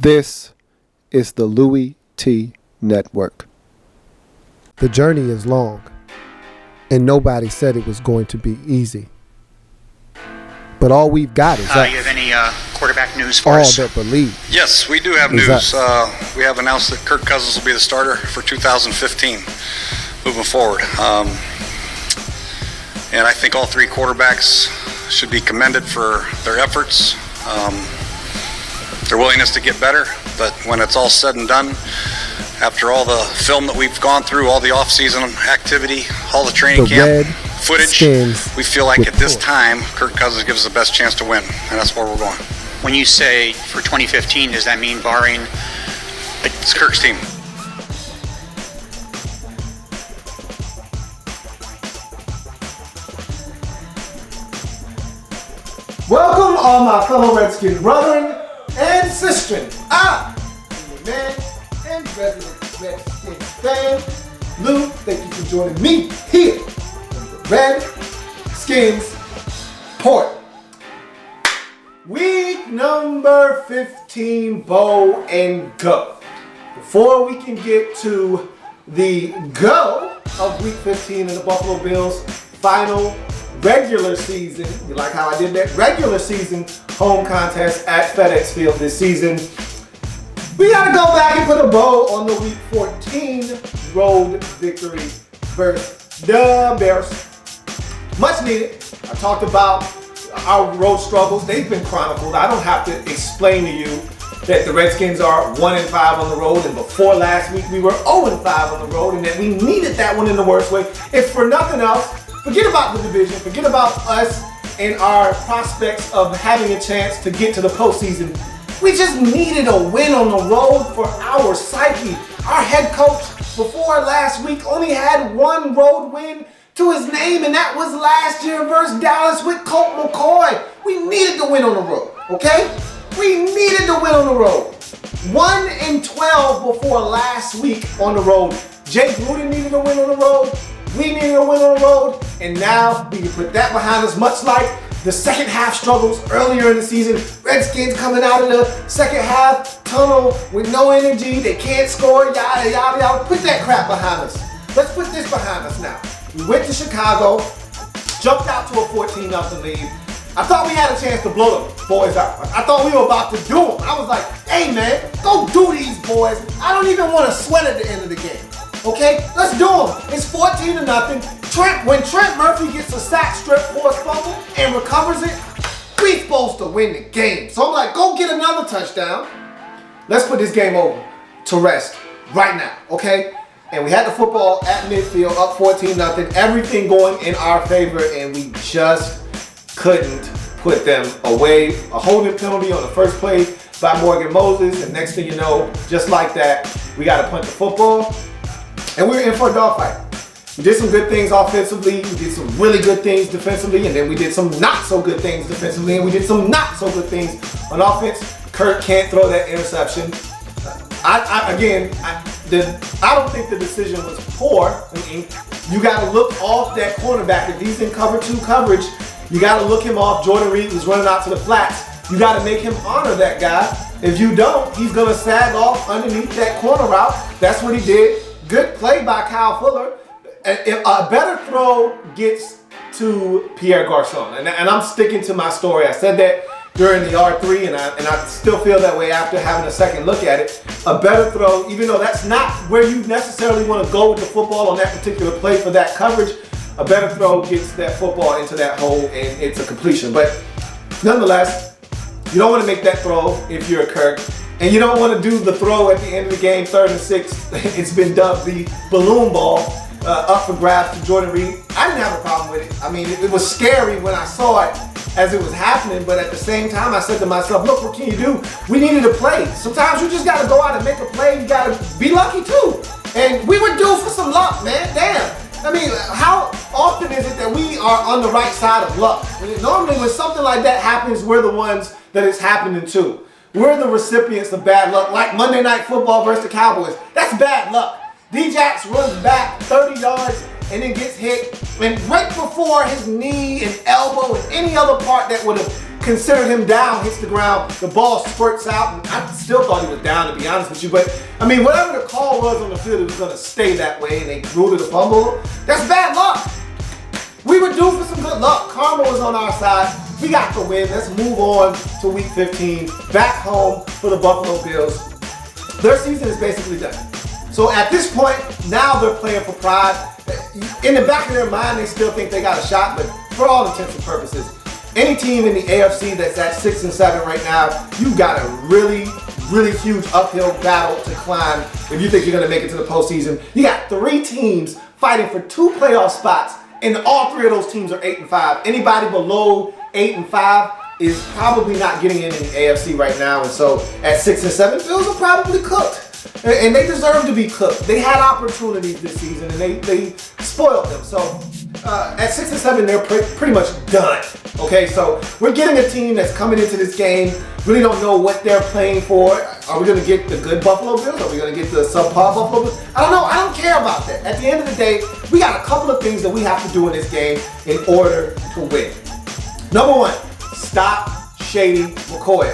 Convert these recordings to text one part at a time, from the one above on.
This is the Louie T Network. The journey is long, and nobody said it was going to be easy. But all we've got is us. You have any quarterback news for all us? that believe. Yes, we do have Is news. us. We have announced that Kirk Cousins will be the starter for 2015 moving forward. And I think all three quarterbacks should be commended for their efforts, their willingness to get better. But when it's all said and done, after all the film that we've gone through, all the off-season activity, all the training camp footage, we feel like at this time, Kirk Cousins gives us the best chance to win, and that's where we're going. When you say for 2015, does that mean barring It's Kirk's team. Welcome, all my fellow Redskins brethren and sistren. I am your man and resident Redskins fan, Lou. Thank you for joining me here on the Redskins Report. Week number 15, bow and go. Before we can get to the go of week 15 in the Buffalo Bills' final regular season, you like how I did that? Regular season home contest at FedEx Field this season. We gotta go back and put a bow on the week 14 road victory versus the Bears. Much needed. I talked about our road struggles. They've been chronicled. I don't have to explain to you that the Redskins are 1-5 on the road, and before last week we were 0-5 on the road, and that we needed that one in the worst way. If for nothing else, forget about the division, forget about us and our prospects of having a chance to get to the postseason. We just needed a win on the road for our psyche. Our head coach before last week only had one road win to his name, and that was last year versus Dallas with Colt McCoy. We needed to win on the road, okay? We needed to win on the road. 1-12 before last week on the road. Jake Gruden needed a win on the road. We needed a win on the road. And now we can put that behind us, much like the second half struggles earlier in the season. Redskins coming out of the second half tunnel with no energy. They can't score, yada, yada, yada. Put that crap behind us. Let's put this behind us now. We went to Chicago, jumped out to a 14-0 lead. I thought we had a chance to blow the boys out. I thought we were about to do them. I was like, hey man, go do these boys. I don't even want to sweat at the end of the game. Okay, let's do them. It's 14-0. When Trent Murphy gets a sack strip force fumble and recovers it, we supposed to win the game. So I'm like, go get another touchdown. Let's put this game over to rest right now, okay? And we had the football at midfield, up 14-0, everything going in our favor, and we just couldn't put them away. A holding penalty on the first play by Morgan Moses, and next thing you know, just like that, we got to punt the football, and we were in for a dogfight. We did some good things offensively, we did some really good things defensively, and then we did some not so good things defensively, and we did some not so good things on offense. Kirk can't throw that interception. I don't think the decision was poor. I mean, you got to look off that cornerback. If he's in cover 2 coverage, you got to look him off. Jordan Reed was running out to the flats. You got to make him honor that guy. If you don't, he's going to sag off underneath that corner route. That's what he did. Good play by Kyle Fuller. A better throw gets to Pierre Garçon. And I'm sticking to my story. I said that during the R3, and I still feel that way after having a second look at it. A better throw, even though that's not where you necessarily want to go with the football on that particular play for that coverage, a better throw gets that football into that hole and it's a completion. But nonetheless, you don't want to make that throw if you're a Kirk. And you don't want to do the throw at the end of the game, 3rd and 6. It's been dubbed the balloon ball, up for grabs to Jordan Reed. I didn't have a problem with it. I mean, it was scary when I saw it as it was happening, but at the same time, I said to myself, look, what can you do? We needed a play. Sometimes you just got to go out and make a play. You got to be lucky too. And we were due for some luck, man. Damn. I mean, how often is it that we are on the right side of luck? Normally when something like that happens, we're the ones that it's happening to. We're the recipients of bad luck, like Monday Night Football versus the Cowboys. That's bad luck. D-Jax runs back 30 yards and then gets hit, and right before his knee and elbow and any other part that would have considered him down, hits the ground, the ball squirts out, and I still thought he was down, to be honest with you. But, I mean, whatever the call was on the field, it was going to stay that way, and they ruled it a fumble. That's bad luck. We were due for some good luck. Karma was on our side. We got the win. Let's move on to week 15. Back home for the Buffalo Bills. Their season is basically done. So at this point, now they're playing for pride. In the back of their mind, they still think they got a shot, but for all intents and purposes, any team in the AFC that's at 6-7 right now, you got a really, really huge uphill battle to climb if you think you're going to make it to the postseason. You got 3 teams fighting for 2 playoff spots, and all 3 of those teams are 8-5. Anybody below 8-5 is probably not getting in the AFC right now, and so at 6-7, Bills are probably cooked. And they deserve to be cooked. They had opportunities this season, and they spoiled them. So at 6-7, they're pretty much done. Okay, so we're getting a team that's coming into this game. Really don't know what they're playing for. Are we going to get the good Buffalo Bills? Are we going to get the subpar Buffalo Bills? I don't know. I don't care about that. At the end of the day, we got a couple of things that we have to do in this game in order to win. Number 1, stop Shady McCoy.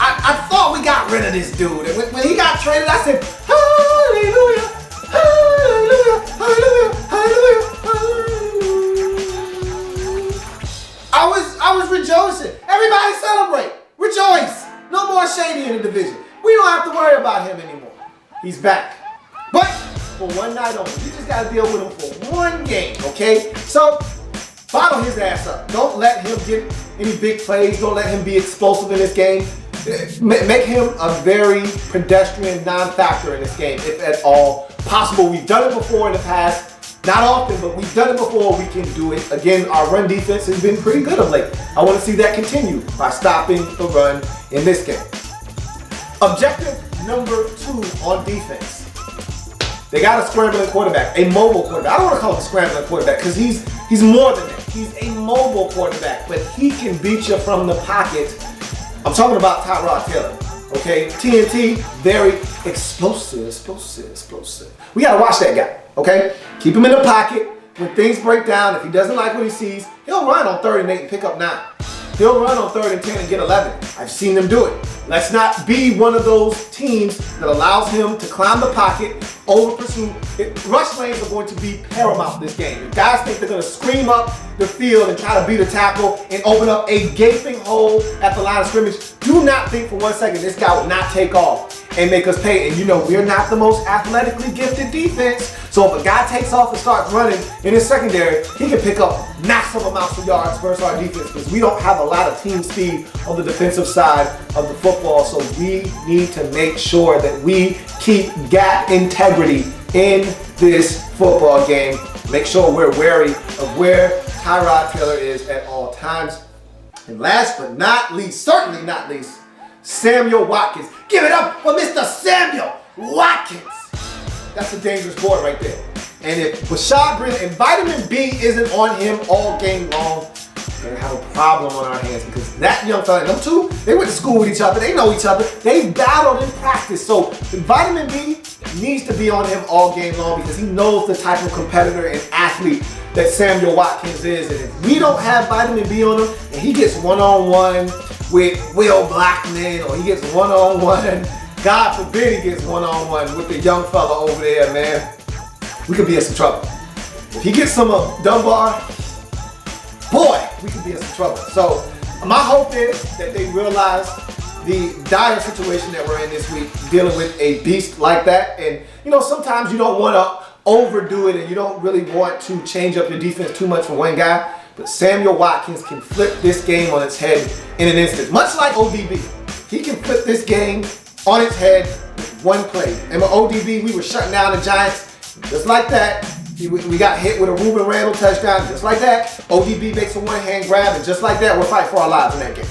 I thought we got rid of this dude. And when he got traded, I said, hallelujah, hallelujah, hallelujah, hallelujah. I was rejoicing. Everybody celebrate. Rejoice. No more Shady in the division. We don't have to worry about him anymore. He's back. But for one night only. You just got to deal with him for one game, okay? So, bottle his ass up. Don't let him get any big plays. Don't let him be explosive in this game. Make him a very pedestrian non-factor in this game, if at all possible. We've done it before in the past. Not often, but we've done it before. We can do it. Again, our run defense has been pretty good of late. I want to see that continue by stopping the run in this game. Objective number 2 on defense. They got a scrambling quarterback, a mobile quarterback. I don't want to call him a scrambling quarterback because he's more than that. He's a mobile quarterback, but he can beat you from the pocket. I'm talking about Tyrod Taylor, okay? TNT, very explosive. We got to watch that guy, okay? Keep him in the pocket. When things break down, if he doesn't like what he sees, he'll run on 3rd and 8 and pick up 9. He'll run on 3rd and 10 and get 11. I've seen them do it. Let's not be one of those teams that allows him to climb the pocket, over pursue. Rush lanes are going to be paramount this game. If guys think they're going to scream up the field and try to beat a tackle and open up a gaping hole at the line of scrimmage, do not think for 1 second this guy will not take off and make us pay. And you know, we're not the most athletically gifted defense. So if a guy takes off and starts running in his secondary, he can pick up massive amounts of yards versus our defense because we don't have a lot of team speed on the defensive side of the football. So we need to make sure that we keep gap integrity in this football game. Make sure we're wary of where Tyrod Taylor is at all times. And last but not least, certainly not least, Samuel Watkins. Give it up for Mr. Samuel Watkins. That's a dangerous boy right there. And if Rashad Brennan and vitamin B isn't on him all game long, we're going to have a problem on our hands because that young fella, them two, they went to school with each other. They know each other. They battled in practice. So vitamin B needs to be on him all game long because he knows the type of competitor and athlete that Samuel Watkins is. And if we don't have vitamin B on him and he gets one-on-one with Will Blackman or he gets one-on-one, God forbid he gets one-on-one with the young fella over there, man, we could be in some trouble. If he gets some Dunbar, boy, we could be in some trouble. So my hope is that they realize the dire situation that we're in this week, dealing with a beast like that. And, you know, sometimes you don't want to overdo it and you don't really want to change up your defense too much for one guy. But Samuel Watkins can flip this game on its head in an instant. Much like ODB. He can flip this game on its head with one play. And with ODB, we were shutting down the Giants just like that. We got hit with a Ruben Randall touchdown just like that. ODB makes a one-hand grab and just like that, we're fighting for our lives in that game.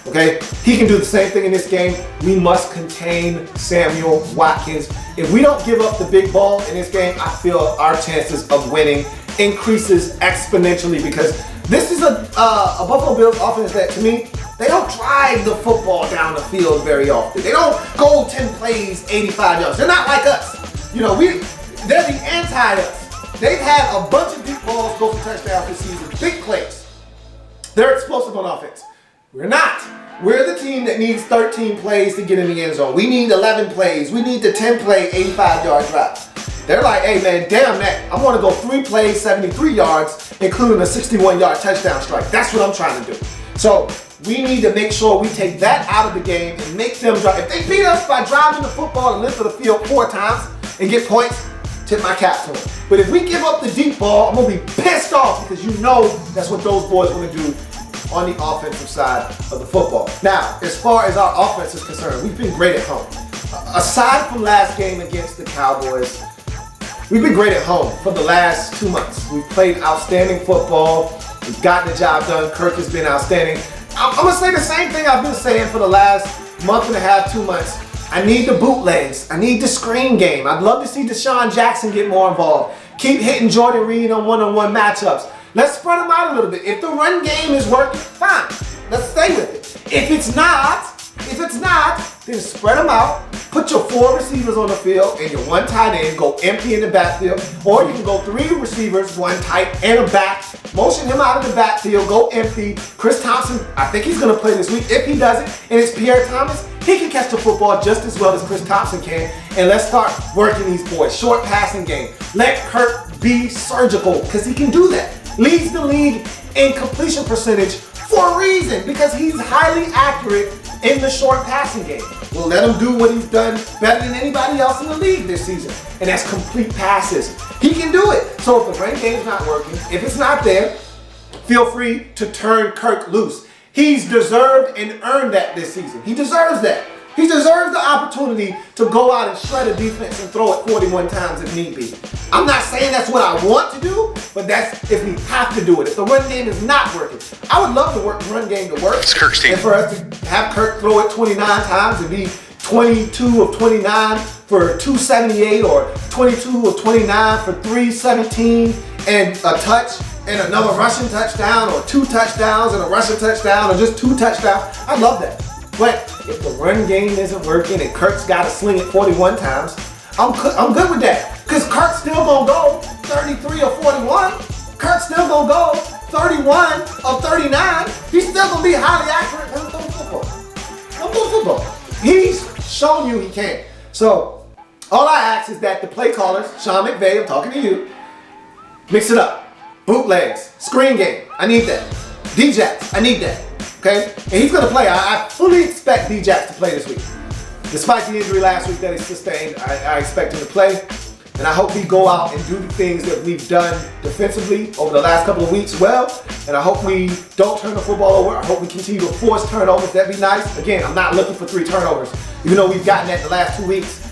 Okay? He can do the same thing in this game. We must contain Samuel Watkins. If we don't give up the big ball in this game, I feel our chances of winning increases exponentially because this is a Buffalo Bills offense that, to me, they don't drive the football down the field very often. They don't go 10 plays, 85 yards. They're not like us. You know, they're the anti-us. They've had a bunch of deep balls go for touchdowns this season, big plays. They're explosive on offense. We're not. We're the team that needs 13 plays to get in the end zone. We need 11 plays. We need the 10-play, 85-yard drive. They're like, hey, man, damn that. I want to go 3 plays, 73 yards, including a 61-yard touchdown strike. That's what I'm trying to do. So we need to make sure we take that out of the game and make them drive. If they beat us by driving the football and length of the field 4 times and get points, tip my cap to them. But if we give up the deep ball, I'm going to be pissed off because you know that's what those boys want to do on the offensive side of the football. Now, as far as our offense is concerned, we've been great at home. Aside from last game against the Cowboys, we've been great at home for the last 2 months. We've played outstanding football. We've gotten the job done. Kirk has been outstanding. I'm going to say the same thing I've been saying for the last month and a half, 2 months. I need the bootlegs. I need the screen game. I'd love to see Deshaun Jackson get more involved. Keep hitting Jordan Reed on one-on-one matchups. Let's spread them out a little bit. If the run game is working, fine. Let's stay with it. If it's not, then spread them out. Put your 4 receivers on the field and your 1 tight end. Go empty in the backfield. Or you can go 3 receivers, 1 tight and a back. Motion him out of the backfield. Go empty. Chris Thompson, I think he's going to play this week. If he doesn't, and it's Pierre Thomas, he can catch the football just as well as Chris Thompson can. And let's start working these boys. Short passing game. Let Kirk be surgical because he can do that. Leads the league in completion percentage for a reason, because he's highly accurate in the short passing game. We'll let him do what he's done better than anybody else in the league this season, and that's complete passes. He can do it. So if the run game's not working, if it's not there, feel free to turn Kirk loose. He's deserved and earned that this season. He deserves that. He deserves the opportunity to go out and shred a defense and throw it 41 times if need be. I'm not saying that's what I want to do, but that's if we have to do it. If the run game is not working, I would love the run game to work. It's Kirk's team. And for us to have Kirk throw it 29 times and be 22 of 29 for 278 or 22 of 29 for 317 and a touch and another rushing touchdown or 2 touchdowns and a rushing touchdown or just 2 touchdowns, I love that. But if the run game isn't working and Kirk's got to sling it 41 times, I'm good with that. Because Kirk's still going to go 33 or 41. Kirk's still going to go 31 of 39. He's still going to be highly accurate when throwing football. He's shown you he can. So all I ask is that the play callers, Sean McVay, I'm talking to you, mix it up. Bootlegs, screen game, I need that. D-Jacks, I need that. Okay? And he's going to play. I fully expect D-Jacks to play this week. Despite the injury last week that he sustained, I expect him to play. And I hope we go out and do the things that we've done defensively over the last couple of weeks well. And I hope we don't turn the football over. I hope we continue to force turnovers. That'd be nice. Again, I'm not looking for 3 turnovers, even though we've gotten that the last 2 weeks.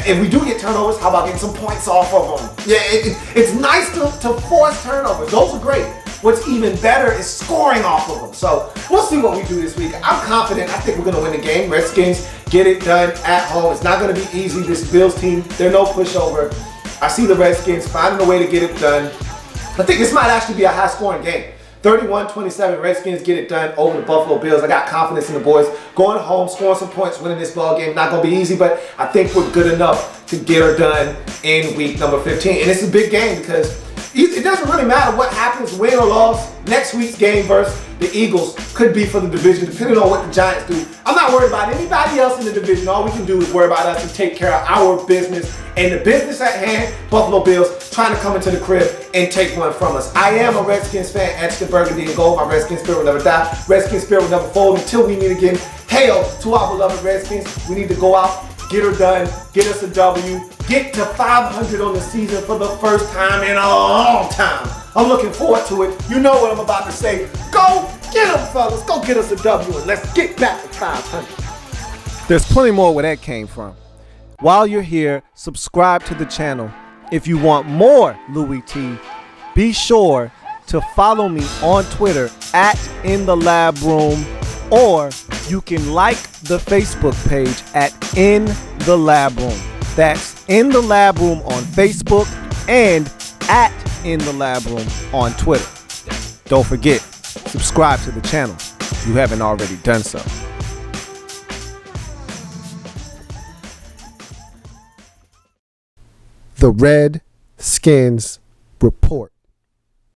If we do get turnovers, how about getting some points off of them? Yeah, it's nice to force turnovers. Those are great. What's even better is scoring off of them. So we'll see what we do this week. I'm confident. I think we're going to win the game. Redskins get it done at home. It's not going to be easy. This Bills team, they're no pushover. I see the Redskins finding a way to get it done. I think this might actually be a high-scoring game. 31-27, Redskins get it done over the Buffalo Bills. I got confidence in the boys. Going home, scoring some points, winning this ball game. Not going to be easy, but I think we're good enough to get her done in week number 15. And it's a big game because it doesn't really matter what happens, win or loss. Next week's game versus the Eagles could be for the division, depending on what the Giants do. I'm not worried about anybody else in the division. All we can do is worry about us and take care of our business. And the business at hand, Buffalo Bills, trying to come into the crib and take one from us. I am a Redskins fan, etched in burgundy and gold. My Redskins spirit will never die. Redskins spirit will never fold until we meet again. Hail to our beloved Redskins. We need to go out, get her done, get us a W, get to 500 on the season for the first time in a long time. I'm looking forward to it. You know what I'm about to say. Go get them, fellas. Go get us a W and let's get back to 500. There's plenty more where that came from. While you're here, subscribe to the channel. If you want more Louie T, be sure to follow me on Twitter at InTheLabRoom, or you can like the Facebook page at In The Lab Room. That's In The Lab Room on Facebook and at In The Lab Room on Twitter. Don't forget, subscribe to the channel if you haven't already done so. The Redskins Report.